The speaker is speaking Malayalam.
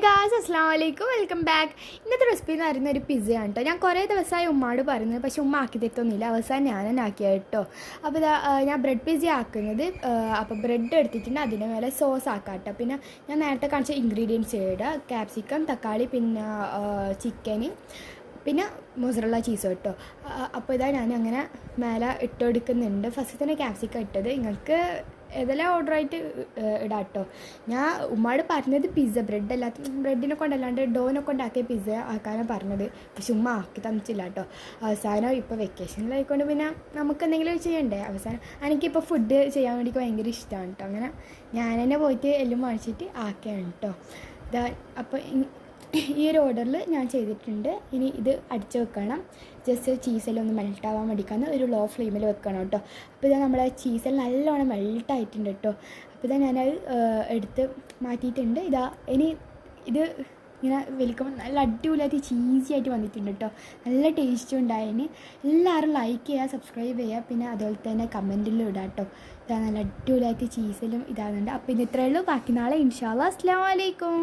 ഗായ്സ് അസ്സലാമു അലൈക്കും, വെൽക്കം ബാക്ക്. ഇന്നത്തെ റെസിപ്പി എന്ന് പറയുന്ന ഒരു പിസ്സയാണ് കേട്ടോ. ഞാൻ കുറേ ദിവസമായി ഉമ്മാട് പറയുന്നത്, പക്ഷേ ഉമ്മ ആക്കി തരത്തൊന്നുമില്ല. അവസാനം ഞാൻ തന്നെ ആക്കിയത് കേട്ടോ. അപ്പോൾ ഞാൻ ബ്രെഡ് പിസ്സ ആക്കുന്നത്. അപ്പോൾ ബ്രെഡ് എടുത്തിട്ടുണ്ട്, അതിന് മേലെ സോസ് ആക്കാം കേട്ടോ. പിന്നെ ഞാൻ നേരത്തെ കാണിച്ച ഇൻഗ്രീഡിയൻസ് ഇടുക: ക്യാപ്സിക്കം, തക്കാളി, പിന്നെ ചിക്കന്, പിന്നെ മൊസറല്ല ചീസ് കേട്ടോ. അപ്പോൾ ഞാൻ അങ്ങനെ മേലെ ഇട്ടെടുക്കുന്നുണ്ട്. ഫസ്റ്റ് തന്നെ ക്യാപ്സിക്കം ഇട്ടത്. നിങ്ങൾക്ക് ഏതെല്ലാം ഓർഡറായിട്ട് ഇടാം കേട്ടോ. ഞാൻ ഉമ്മാട് പറഞ്ഞത് പിസ്സ ബ്രെഡ് അല്ലാത്ത ബ്രെഡിനെ കൊണ്ടല്ലാണ്ട് ഡോനെ കൊണ്ടാക്കിയ പിസ്സ ആക്കാനാണ് പറഞ്ഞത്. പക്ഷെ ഉമ്മ ആക്കി തന്നിട്ടില്ല കേട്ടോ. അവസാനം ഇപ്പോൾ വെക്കേഷനിലായിക്കൊണ്ട് പിന്നെ നമുക്ക് എന്തെങ്കിലും ചെയ്യണ്ടേ. അവസാനം എനിക്കിപ്പോൾ ഫുഡ് ചെയ്യാൻ വേണ്ടി ഭയങ്കര ഇഷ്ടമാണ് കേട്ടോ. അങ്ങനെ ഞാൻ തന്നെ പോയിട്ട് എല്ലാം വാങ്ങിച്ചിട്ട് ആക്കിയാണ് കേട്ടോ. അപ്പോൾ ഈ ഒരു ഓർഡറിൽ ഞാൻ ചെയ്തിട്ടുണ്ട്. ഇനി ഇത് അടിച്ച് വെക്കണം. ജസ്റ്റ് ചീസെല്ലാം ഒന്ന് മെൽട്ടാവാൻ വേണ്ടിക്കാന്ന് ഒരു ലോ ഫ്ലെയിമിൽ വെക്കണം കേട്ടോ. അപ്പോൾ നമ്മളെ ചീസെല്ലാം നല്ലോണം മെൽട്ടായിട്ടുണ്ട് കേട്ടോ. അപ്പോൾ ഞാനത് എടുത്ത് മാറ്റിയിട്ടുണ്ട്. ഇനി ഇത് ഇങ്ങനെ വലിക്കുമ്പോൾ നല്ല അടിപൊളിയായിട്ട് ചീസി ആയിട്ട് വന്നിട്ടുണ്ട് കേട്ടോ. നല്ല ടേസ്റ്റും ഉണ്ടായതിന്. എല്ലാവരും ലൈക്ക് ചെയ്യുക, സബ്സ്ക്രൈബ് ചെയ്യുക, പിന്നെ അതുപോലെ തന്നെ കമൻറ്റിലും ഇടാം കേട്ടോ. നല്ല അടിപൊളിയായിട്ട് ചീസെല്ലാം ഇതാകുന്നുണ്ട്. അപ്പോൾ ഇന്ന് ഇത്രയേ ഉള്ളൂ. ബാക്കി നാളെ ഇൻഷാ അല്ലാഹ്. അസ്സലാമു അലൈക്കും.